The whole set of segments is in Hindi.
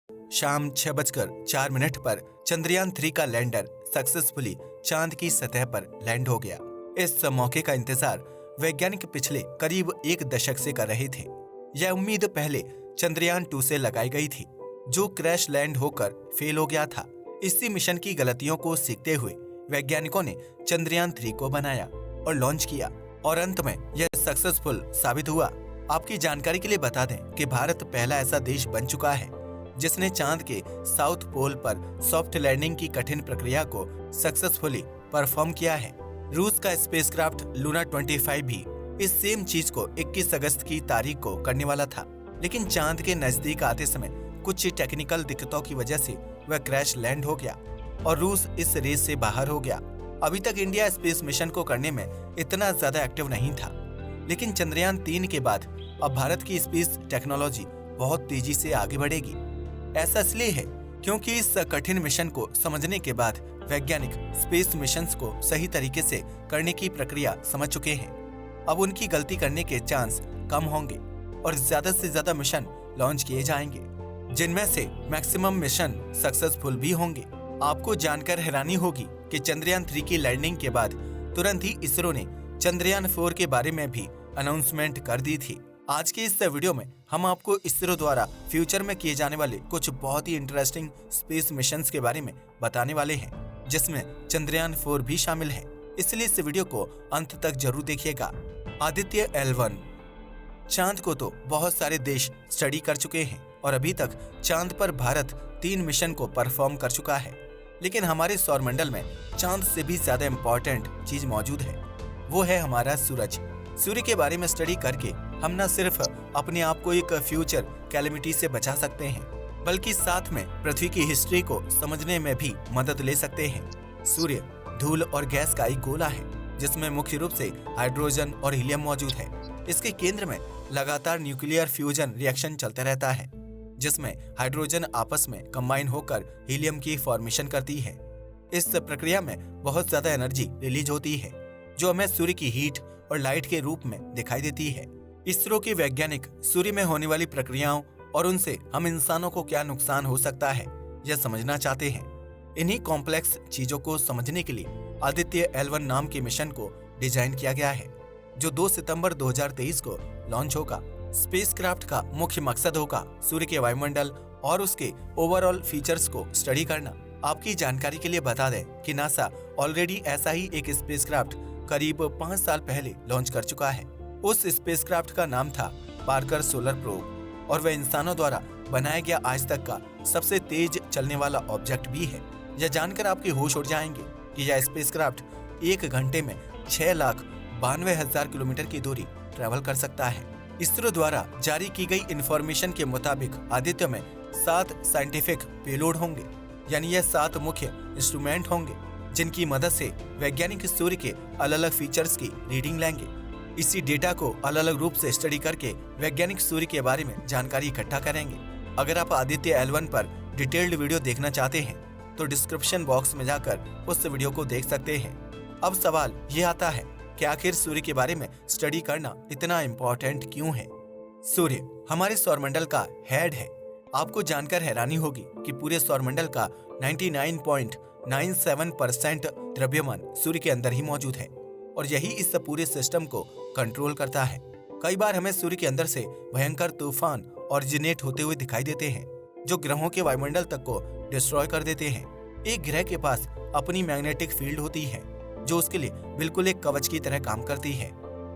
शाम 6:04 पर चंद्रयान-3 का लैंडर सक्सेसफुली चांद की सतह पर लैंड हो गया। इस मौके का इंतजार वैज्ञानिक पिछले करीब एक दशक से कर रहे थे। यह उम्मीद पहले चंद्रयान-2 से लगाई गई थी, जो क्रैश लैंड होकर फेल हो गया था। इसी मिशन की गलतियों को सीखते हुए वैज्ञानिकों ने चंद्रयान-3 को बनाया और लॉन्च किया और अंत में यह सक्सेसफुल साबित हुआ। आपकी जानकारी के लिए बता दें कि भारत पहला ऐसा देश बन चुका है जिसने चांद के साउथ पोल पर सॉफ्ट लैंडिंग की कठिन प्रक्रिया को सक्सेसफुली परफॉर्म किया है। रूस का स्पेसक्राफ्ट लूना 25 भी इस सेम चीज को 21 अगस्त की तारीख को करने वाला था, लेकिन चांद के नजदीक आते समय कुछ टेक्निकल दिक्कतों की वजह से वह क्रैश लैंड हो गया और रूस इस रेस से बाहर हो गया। अभी तक इंडिया स्पेस मिशन को करने में इतना ज्यादा एक्टिव नहीं था, लेकिन चंद्रयान-3 के बाद अब भारत की स्पेस टेक्नोलॉजी बहुत तेजी से आगे बढ़ेगी। ऐसा इसलिए है क्योंकि इस कठिन मिशन को समझने के बाद वैज्ञानिक स्पेस मिशंस को सही तरीके से करने की प्रक्रिया समझ चुके हैं। अब उनकी गलती करने के चांस कम होंगे और ज्यादा से ज्यादा मिशन लॉन्च किए जाएंगे, जिनमें से मैक्सिमम मिशन सक्सेसफुल भी होंगे। आपको जानकर हैरानी होगी कि चंद्रयान-3 की लैंडिंग के बाद तुरंत ही इसरो ने चंद्रयान-4 के बारे में भी अनाउंसमेंट कर दी थी। आज के इस वीडियो में हम आपको इसरो द्वारा फ्यूचर में किए जाने वाले कुछ बहुत ही इंटरेस्टिंग स्पेस मिशंस के बारे में बताने वाले हैं, जिसमें चंद्रयान-4 भी शामिल है। इसलिए इस वीडियो को अंत तक जरूर देखिएगा। आदित्य L1। चांद को तो बहुत सारे देश स्टडी कर चुके हैं और अभी तक चांद पर भारत 3 मिशन को परफॉर्म कर चुका है, लेकिन हमारे सौरमंडल में चांद से भी ज्यादा इम्पोर्टेंट चीज मौजूद है, वो है हमारा सूरज। सूर्य के बारे में स्टडी करके हम न सिर्फ अपने आप को एक फ्यूचर कैलेमिटी से बचा सकते हैं, बल्कि साथ में पृथ्वी की हिस्ट्री को समझने में भी मदद ले सकते हैं। सूर्य धूल और गैस का एक गोला है जिसमें मुख्य रूप से हाइड्रोजन और हीलियम मौजूद है। इसके केंद्र में लगातार न्यूक्लियर फ्यूजन रिएक्शन चलता रहता है, जिसमें हाइड्रोजन आपस में कंबाइन होकर हीलियम की फॉर्मेशन करती है। इस प्रक्रिया में बहुत ज्यादा एनर्जी रिलीज होती है, जो हमें सूर्य की हीट और लाइट के रूप में दिखाई देती है। इसरो के वैज्ञानिक सूर्य में होने वाली प्रक्रियाओं और उनसे हम इंसानों को क्या नुकसान हो सकता है, यह समझना चाहते हैं। इन्हीं कॉम्प्लेक्स चीजों को समझने के लिए आदित्य L1 नाम के मिशन को डिजाइन किया गया है, जो 2 सितंबर 2023 को लॉन्च होगा। स्पेसक्राफ्ट का मुख्य मकसद होगा सूर्य के वायुमंडल और उसके ओवरऑल फीचर्स को स्टडी करना। आपकी जानकारी के लिए बता दें कि नासा ऑलरेडी ऐसा ही एक स्पेसक्राफ्ट करीब 5 साल पहले लॉन्च कर चुका है। उस स्पेसक्राफ्ट का नाम था पार्कर सोलर प्रोब और वह इंसानों द्वारा बनाया गया आज तक का सबसे तेज चलने वाला ऑब्जेक्ट भी है। यह जानकर आपके होश उड़ जाएंगे कि यह स्पेसक्राफ्ट 1 घंटे में 6,92,000 किलोमीटर की दूरी ट्रेवल कर सकता है। इसरो द्वारा जारी की गई इंफॉर्मेशन के मुताबिक आदित्य में 7 साइंटिफिक पेलोड होंगे, यानी यह 7 मुख्य इंस्ट्रूमेंट होंगे जिनकी मदद से वैज्ञानिक सूर्य के अलग अलग फीचर्स की रीडिंग लेंगे। इसी डेटा को अलग अलग रूप से स्टडी करके वैज्ञानिक सूर्य के बारे में जानकारी इकट्ठा करेंगे। अगर आप आदित्य L1 पर डिटेल्ड वीडियो देखना चाहते हैं तो डिस्क्रिप्शन बॉक्स में जाकर उस वीडियो को देख सकते हैं। अब सवाल ये आता है कि आखिर सूर्य के बारे में स्टडी करना इतना इम्पोर्टेंट क्यों है? सूर्य हमारे सौरमंडल का हेड है। आपको जानकर हैरानी होगी कि पूरे सौरमंडल का 99.97% द्रव्यमान सूर्य के अंदर ही मौजूद है और यही इस पूरे सिस्टम को कंट्रोल करता है। कई बार हमें सूर्य के अंदर से भयंकर तूफान ऑरिजिनेट होते हुए दिखाई देते हैं, जो ग्रहों के वायुमंडल तक को डिस्ट्रॉय कर देते हैं। एक ग्रह के पास अपनी मैग्नेटिक फील्ड होती है, जो उसके लिए बिल्कुल एक कवच की तरह काम करती है।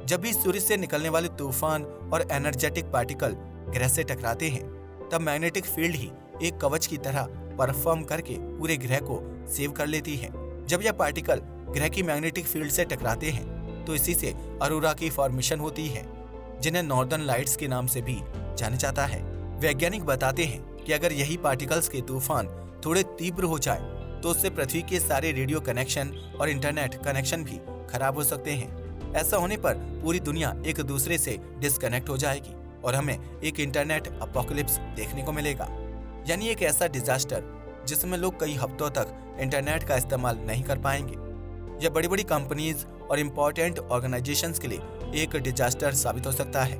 जब भी सूर्य से निकलने वाले तूफान और एनर्जेटिक पार्टिकल ग्रह से टकराते हैं, तब मैग्नेटिक फील्ड ही एक कवच की तरह परफॉर्म करके पूरे ग्रह को सेव कर लेती है। जब यह पार्टिकल ग्रह की मैग्नेटिक फील्ड से टकराते हैं तो इसी से अरोरा की फॉर्मेशन होती है, जिन्हें नॉर्दर्न लाइट्स के नाम से भी जाना जाता है। वैज्ञानिक बताते हैं कि अगर यही पार्टिकल्स के तूफान थोड़े तीव्र हो जाए तो उससे पृथ्वी के सारे रेडियो कनेक्शन और इंटरनेट कनेक्शन भी खराब हो सकते हैं। ऐसा होने पर पूरी दुनिया एक दूसरे से डिस्कनेक्ट हो जाएगी और हमें एक इंटरनेट अपोकलिप्स देखने को मिलेगा, यानी एक ऐसा डिजास्टर जिसमें लोग कई हफ्तों तक इंटरनेट का इस्तेमाल नहीं कर पाएंगे। यह बड़ी बड़ी कंपनीज और इम्पोर्टेंट ऑर्गेनाइजेशंस के लिए एक डिजास्टर साबित हो सकता है।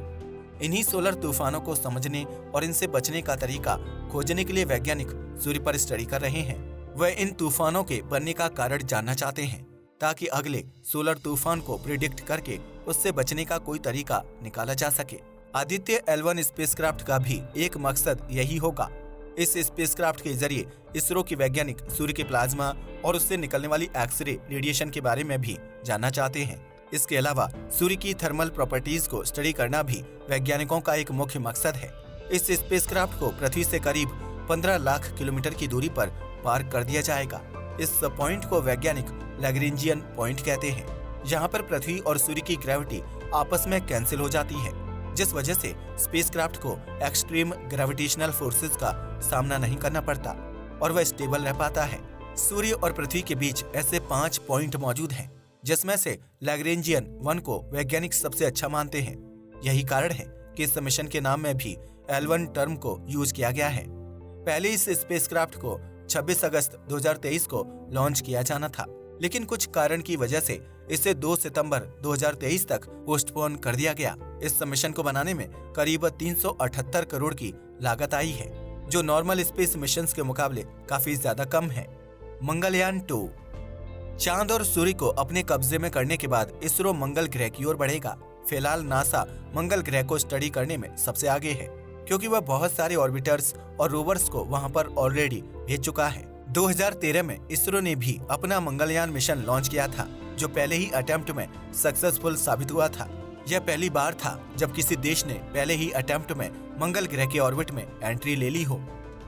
इन्हीं सोलर तूफानों को समझने और इनसे बचने का तरीका खोजने के लिए वैज्ञानिक सूर्य पर स्टडी कर रहे हैं। वह इन तूफानों के बनने का कारण जानना चाहते हैं ताकि अगले सोलर तूफान को प्रिडिक्ट करके उससे बचने का कोई तरीका निकाला जा सके। आदित्य L1 स्पेसक्राफ्ट का भी एक मकसद यही होगा। इस स्पेसक्राफ्ट के जरिए इसरो के वैज्ञानिक सूर्य के प्लाज्मा और उससे निकलने वाली एक्सरे रेडिएशन के बारे में भी जानना चाहते हैं। इसके अलावा सूर्य की थर्मल प्रॉपर्टीज को स्टडी करना भी वैज्ञानिकों का एक मुख्य मकसद है। इस स्पेसक्राफ्ट को पृथ्वी से करीब 15 लाख किलोमीटर की दूरी पर पार्क कर दिया जाएगा। इस पॉइंट को वैज्ञानिक लैग्रेंजियन पॉइंट कहते हैं, जहां पर पृथ्वी और सूर्य की ग्रेविटी आपस में कैंसिल हो जाती है, जिस वजह से स्पेसक्राफ्ट को एक्सट्रीम ग्रेविटेशनल फोर्सेस का सामना नहीं करना पड़ता और वह स्टेबल रह पाता है। सूर्य और पृथ्वी के बीच ऐसे 5 पॉइंट मौजूद हैं, जिसमें से लैग्रेंजियन 1 को वैज्ञानिक सबसे अच्छा मानते हैं। यही कारण है कि इस मिशन के नाम में भी L1 टर्म को यूज किया गया है। पहले इस स्पेसक्राफ्ट को 26 अगस्त 2023 को लॉन्च किया जाना था, लेकिन कुछ कारण की वजह से इसे 2 सितंबर 2023 तक पोस्टपोन कर दिया गया। इस मिशन को बनाने में करीब 378 करोड़ की लागत आई है, जो नॉर्मल स्पेस मिशंस के मुकाबले काफी ज्यादा कम है। मंगलयान 2। चांद और सूर्य को अपने कब्जे में करने के बाद इसरो मंगल ग्रह की ओर बढ़ेगा। फिलहाल नासा मंगल ग्रह को स्टडी करने में सबसे आगे है, क्योंकि वह बहुत सारे ऑर्बिटर्स और रोवर्स को वहां पर ऑलरेडी भेज चुका है। 2013 में इसरो ने भी अपना मंगलयान मिशन लॉन्च किया था, जो पहले ही अटेम्प्ट में सक्सेसफुल साबित हुआ था। यह पहली बार था जब किसी देश ने पहले ही अटेम्प्ट में मंगल ग्रह के ऑर्बिट में एंट्री ले ली हो।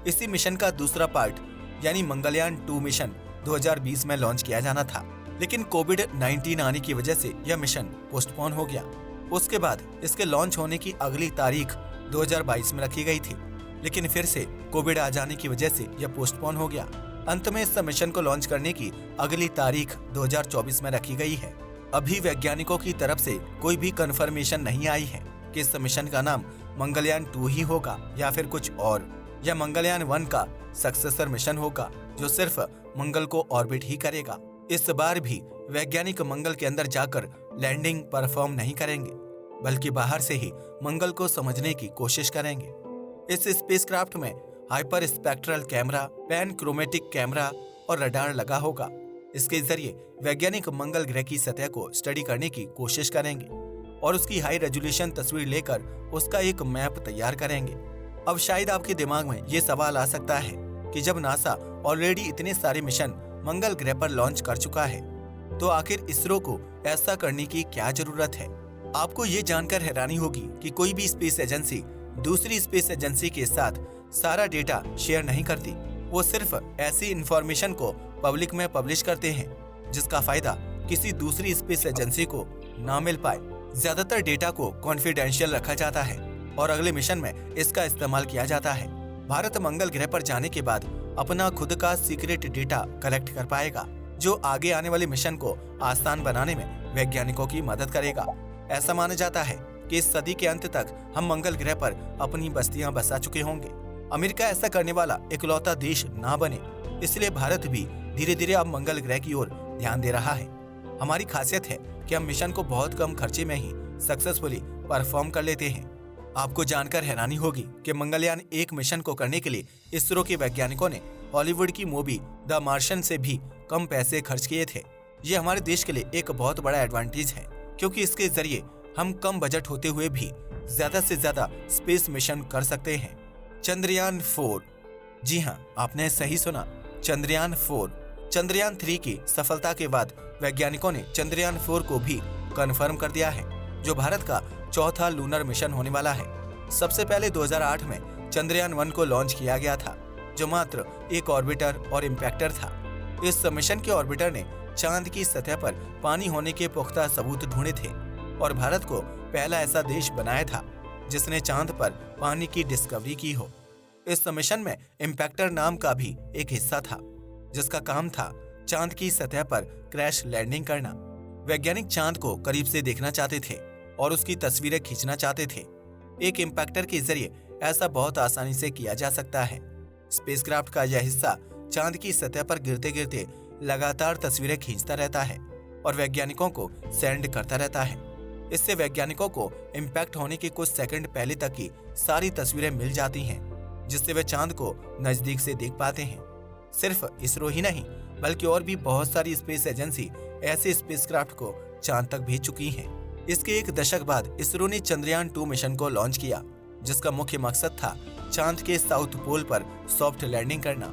इसी मिशन का दूसरा पार्ट यानी मंगलयान 2 मिशन 2020 में लॉन्च किया जाना था, लेकिन कोविड-19 आने की वजह से यह मिशन पोस्टपोन हो गया। उसके बाद इसके लॉन्च होने की अगली तारीख 2022 में रखी गई थी, लेकिन फिर से कोविड आ जाने की वजह से यह पोस्टपोन हो गया। अंत में इस मिशन को लॉन्च करने की अगली तारीख 2024 में रखी गई है। अभी वैज्ञानिकों की तरफ से कोई भी कंफर्मेशन नहीं आई है कि इस मिशन का नाम मंगलयान 2 ही होगा या फिर कुछ और, या मंगलयान 1 का सक्सेसर मिशन होगा जो सिर्फ मंगल को ऑर्बिट ही करेगा। इस बार भी वैज्ञानिक मंगल के अंदर जाकर लैंडिंग परफॉर्म नहीं करेंगे, बल्कि बाहर से ही मंगल को समझने की कोशिश करेंगे। इस स्पेसक्राफ्ट में hyper spectral camera, pan chromatic camera और रडार लगा होगा। इसके जरिए वैज्ञानिक मंगल ग्रह की सतह को स्टडी करने की कोशिश करेंगे और उसकी हाई रेजोल्यूशन तस्वीर लेकर उसका एक मैप तैयार करेंगे। अब शायद आपके दिमाग में ये सवाल आ सकता है कि जब नासा ऑलरेडी इतने सारे मिशन मंगल ग्रह पर लॉन्च कर चुका है, तो आखिर इसरो को ऐसा करने की क्या जरूरत है। आपको ये जानकर हैरानी होगी कि कोई भी स्पेस एजेंसी दूसरी स्पेस एजेंसी के साथ सारा डेटा शेयर नहीं करती। वो सिर्फ ऐसी इंफॉर्मेशन को पब्लिक में पब्लिश करते हैं जिसका फायदा किसी दूसरी स्पेस एजेंसी को ना मिल पाए। ज्यादातर डेटा को कॉन्फिडेंशियल रखा जाता है और अगले मिशन में इसका इस्तेमाल किया जाता है। भारत मंगल ग्रह पर जाने के बाद अपना खुद का सीक्रेट डेटा कलेक्ट कर पाएगा, जो आगे आने वाले मिशन को आसान बनाने में वैज्ञानिकों की मदद करेगा। ऐसा माना जाता है कि इस सदी के अंत तक हम मंगल ग्रह पर अपनी बस्तियां बसा चुके होंगे। अमेरिका ऐसा करने वाला इकलौता देश ना बने, इसलिए भारत भी धीरे धीरे अब मंगल ग्रह की ओर ध्यान दे रहा है। हमारी खासियत है कि हम मिशन को बहुत कम खर्चे में ही सक्सेसफुली परफॉर्म कर लेते हैं। आपको जानकर हैरानी होगी कि मंगलयान 1 मिशन को करने के लिए इसरो के वैज्ञानिकों ने हॉलीवुड की मूवी द मार्शियन से भी कम पैसे खर्च किए थे। ये हमारे देश के लिए एक बहुत बड़ा एडवांटेज है, क्योंकि इसके जरिए हम कम बजट होते हुए भी ज्यादा से ज्यादा स्पेस मिशन कर सकते हैं। चंद्रयान 4। जी हाँ, आपने सही सुना, चंद्रयान 4। चंद्रयान 3 की सफलता के बाद वैज्ञानिकों ने चंद्रयान 4 को भी कंफर्म कर दिया है, जो भारत का चौथा लूनर मिशन होने वाला है। सबसे पहले 2008 में चंद्रयान 1 को लॉन्च किया गया था, जो मात्र एक ऑर्बिटर और इम्पैक्टर था। इस मिशन के ऑर्बिटर ने चांद की सतह पर पानी होने के पुख्ता सबूत ढूंढे थे और भारत को पहला ऐसा देश बनाया था जिसने चांद पर पानी की डिस्कवरी की हो। इस मिशन में इम्पैक्टर नाम का भी एक हिस्सा था, जिसका काम था चांद की सतह पर क्रैश लैंडिंग करना। वैज्ञानिक चांद को करीब से देखना चाहते थे और उसकी तस्वीरें खींचना चाहते थे। एक इम्पैक्टर के जरिए ऐसा बहुत आसानी से किया जा सकता है। स्पेसक्राफ्ट का यह हिस्सा चांद की सतह पर गिरते गिरते लगातार तस्वीरें खींचता रहता है और वैज्ञानिकों को सेंड करता रहता है। इससे वैज्ञानिकों को इम्पैक्ट होने के कुछ सेकंड पहले तक की सारी तस्वीरें मिल जाती हैं, जिससे वे चांद को नजदीक से देख पाते हैं। सिर्फ इसरो ही नहीं बल्कि और भी बहुत सारी स्पेस एजेंसी ऐसे स्पेसक्राफ्ट को चांद तक भेज चुकी हैं। इसके एक दशक बाद इसरो ने चंद्रयान 2 मिशन को लॉन्च किया, जिसका मुख्य मकसद था चांद के साउथ पोल पर सॉफ्ट लैंडिंग करना।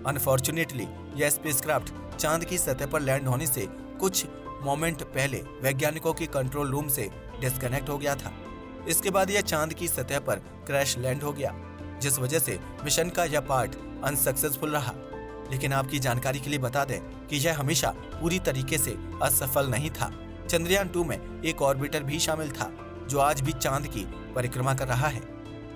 अनफॉर्चुनेटली यह स्पेसक्राफ्ट चांद की सतह पर लैंड होने से कुछ मोमेंट पहले वैज्ञानिकों के कंट्रोल रूम से डिस्कनेक्ट हो गया था। इसके बाद यह चांद की सतह पर क्रैश लैंड हो गया, जिस वजह से मिशन का यह पार्ट अनसक्सेसफुल रहा। लेकिन आपकी जानकारी के लिए बता दें कि यह हमेशा पूरी तरीके से असफल नहीं था। चंद्रयान 2 में एक ऑर्बिटर भी शामिल था, जो आज भी चांद की परिक्रमा कर रहा है।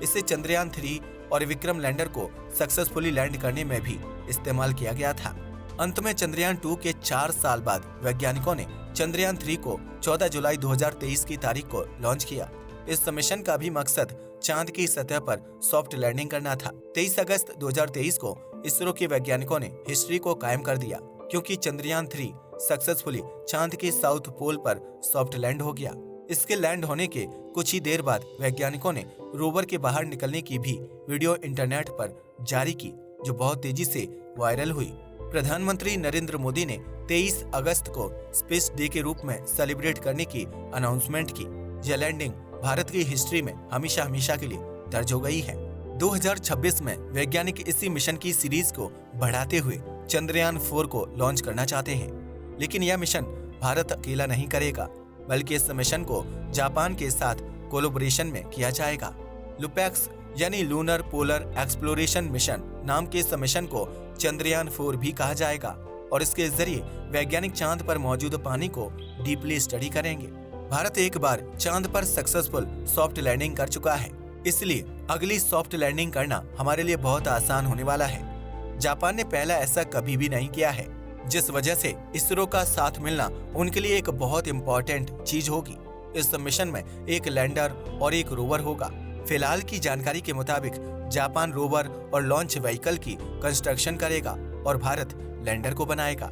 इसे चंद्रयान 3 और विक्रम लैंडर को सक्सेसफुली लैंड करने में भी इस्तेमाल किया गया था। अंत में चंद्रयान 2 के 4 साल बाद वैज्ञानिकों ने चंद्रयान 3 को 14 जुलाई 2023 की तारीख को लॉन्च किया। इस मिशन का भी मकसद चांद की सतह पर सॉफ्ट लैंडिंग करना था। 23 अगस्त 2023 को इसरो के वैज्ञानिकों ने हिस्ट्री को कायम कर दिया, क्योंकि चंद्रयान 3 सक्सेसफुली चांद के साउथ पोल पर सॉफ्ट लैंड हो गया। इसके लैंड होने के कुछ ही देर बाद वैज्ञानिकों ने रोवर के बाहर निकलने की भी वीडियो इंटरनेट पर जारी की, जो बहुत तेजी से वायरल हुई। प्रधानमंत्री नरेंद्र मोदी ने 23 अगस्त को स्पेस डे के रूप में सेलिब्रेट करने की अनाउंसमेंट की। यह लैंडिंग भारत की हिस्ट्री में हमेशा हमेशा के लिए दर्ज हो गई है। 2026 में वैज्ञानिक इसी मिशन की सीरीज को बढ़ाते हुए चंद्रयान 4 को लॉन्च करना चाहते हैं। लेकिन यह मिशन भारत अकेला नहीं करेगा, बल्कि इस मिशन को जापान के साथ कोलैबोरेशन में किया जाएगा। लुपैक्स यानी लूनर पोलर एक्सप्लोरेशन मिशन नाम के इस मिशन को चंद्रयान 4 भी कहा जाएगा, और इसके जरिए वैज्ञानिक चांद पर मौजूद पानी को डीपली स्टडी करेंगे। भारत एक बार चांद पर सक्सेसफुल सॉफ्ट लैंडिंग कर चुका है, इसलिए अगली सॉफ्ट लैंडिंग करना हमारे लिए बहुत आसान होने वाला है। जापान ने पहला ऐसा कभी भी नहीं किया है, जिस वजह से इसरो का साथ मिलना उनके लिए एक बहुत इम्पोर्टेंट चीज होगी। इस मिशन में एक लैंडर और एक रोवर होगा। फिलहाल की जानकारी के मुताबिक जापान रोवर और लॉन्च व्हीकल की कंस्ट्रक्शन करेगा और भारत लैंडर को बनाएगा।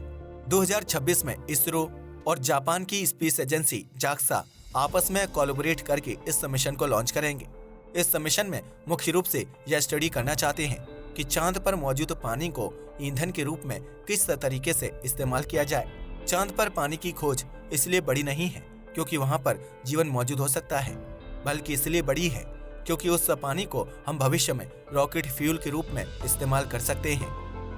2026 में इसरो और जापान की स्पेस एजेंसी जाक्सा आपस में कोलैबोरेट करके इस मिशन को लॉन्च करेंगे। इस मिशन में मुख्य रूप से यह स्टडी करना चाहते हैं कि चांद पर मौजूद पानी को ईंधन के रूप में किस तरीके से इस्तेमाल किया जाए। चांद पर पानी की खोज इसलिए बड़ी नहीं है क्योंकि वहां पर जीवन मौजूद हो सकता है, बल्कि इसलिए बड़ी है क्योंकि उस पानी को हम भविष्य में रॉकेट फ्यूल के रूप में इस्तेमाल कर सकते हैं।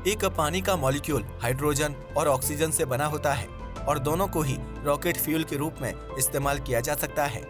एक पानी का मॉलिक्यूल हाइड्रोजन और ऑक्सीजन से बना होता है और दोनों को ही रॉकेट फ्यूल के रूप में इस्तेमाल किया जा सकता है।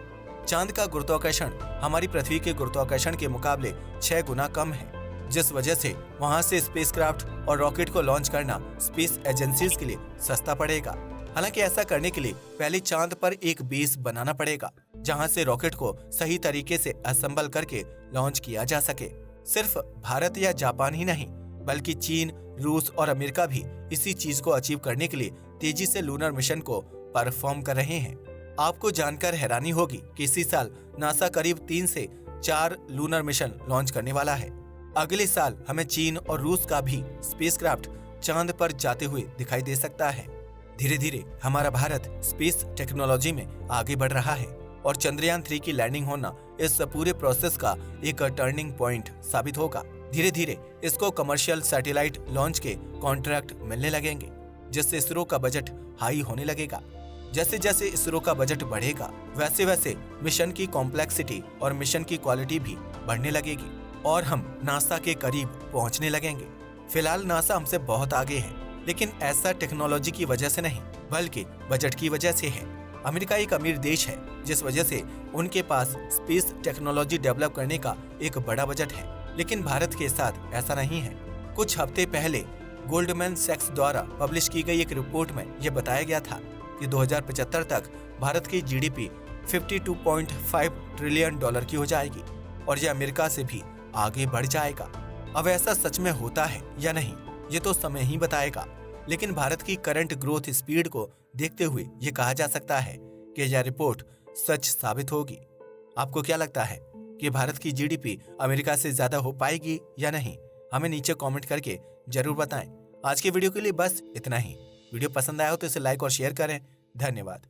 चांद का गुरुत्वाकर्षण हमारी पृथ्वी के गुरुत्वाकर्षण के मुकाबले 6 गुना कम है, जिस वजह से वहां से स्पेसक्राफ्ट और रॉकेट को लॉन्च करना स्पेस एजेंसीज के लिए सस्ता पड़ेगा। हालांकि ऐसा करने के लिए पहले चांद पर एक बेस बनाना पड़ेगा, जहां से रॉकेट को सही तरीके से असेंबल करके लॉन्च किया जा सके। सिर्फ भारत या जापान ही नहीं, बल्कि चीन, रूस और अमेरिका भी इसी चीज को अचीव करने के लिए तेजी से लूनर मिशन को परफॉर्म कर रहे हैं। आपको जानकर हैरानी होगी कि इसी साल नासा करीब 3 से 4 लूनर मिशन लॉन्च करने वाला है। अगले साल हमें चीन और रूस का भी स्पेसक्राफ्ट चांद पर जाते हुए दिखाई दे सकता है। धीरे धीरे हमारा भारत स्पेस टेक्नोलॉजी में आगे बढ़ रहा है और चंद्रयान 3 की लैंडिंग होना इस पूरे प्रोसेस का एक टर्निंग पॉइंट साबित होगा। धीरे धीरे इसको कमर्शियल सैटेलाइट लॉन्च के कॉन्ट्रैक्ट मिलने लगेंगे, जिससे इसरो का बजट हाई होने लगेगा। जैसे जैसे इसरो का बजट बढ़ेगा, वैसे वैसे मिशन की कॉम्प्लेक्सिटी और मिशन की क्वालिटी भी बढ़ने लगेगी और हम नासा के करीब पहुंचने लगेंगे। फिलहाल नासा हमसे बहुत आगे है, लेकिन ऐसा टेक्नोलॉजी की वजह से नहीं, बल्कि बजट की वजह से है। अमेरिका एक अमीर देश है, जिस वजह से उनके पास स्पेस टेक्नोलॉजी डेवलप करने का एक बड़ा बजट है, लेकिन भारत के साथ ऐसा नहीं है। कुछ हफ्ते पहले गोल्डमैन सैक्स द्वारा पब्लिश की गई एक रिपोर्ट में यह बताया गया था कि 2075 तक भारत की जीडीपी 52.5 ट्रिलियन डॉलर की हो जाएगी और यह अमेरिका से भी आगे बढ़ जाएगा। अब ऐसा सच में होता है या नहीं, ये तो समय ही बताएगा, लेकिन भारत की करंट ग्रोथ स्पीड को देखते हुए ये कहा जा सकता है कि यह रिपोर्ट सच साबित होगी। आपको क्या लगता है कि भारत की जीडीपी अमेरिका से ज्यादा हो पाएगी या नहीं? हमें नीचे कमेंट करके जरूर बताएं। आज के वीडियो के लिए बस इतना ही। वीडियो पसंद आया हो तो इसे लाइक और शेयर करें। धन्यवाद।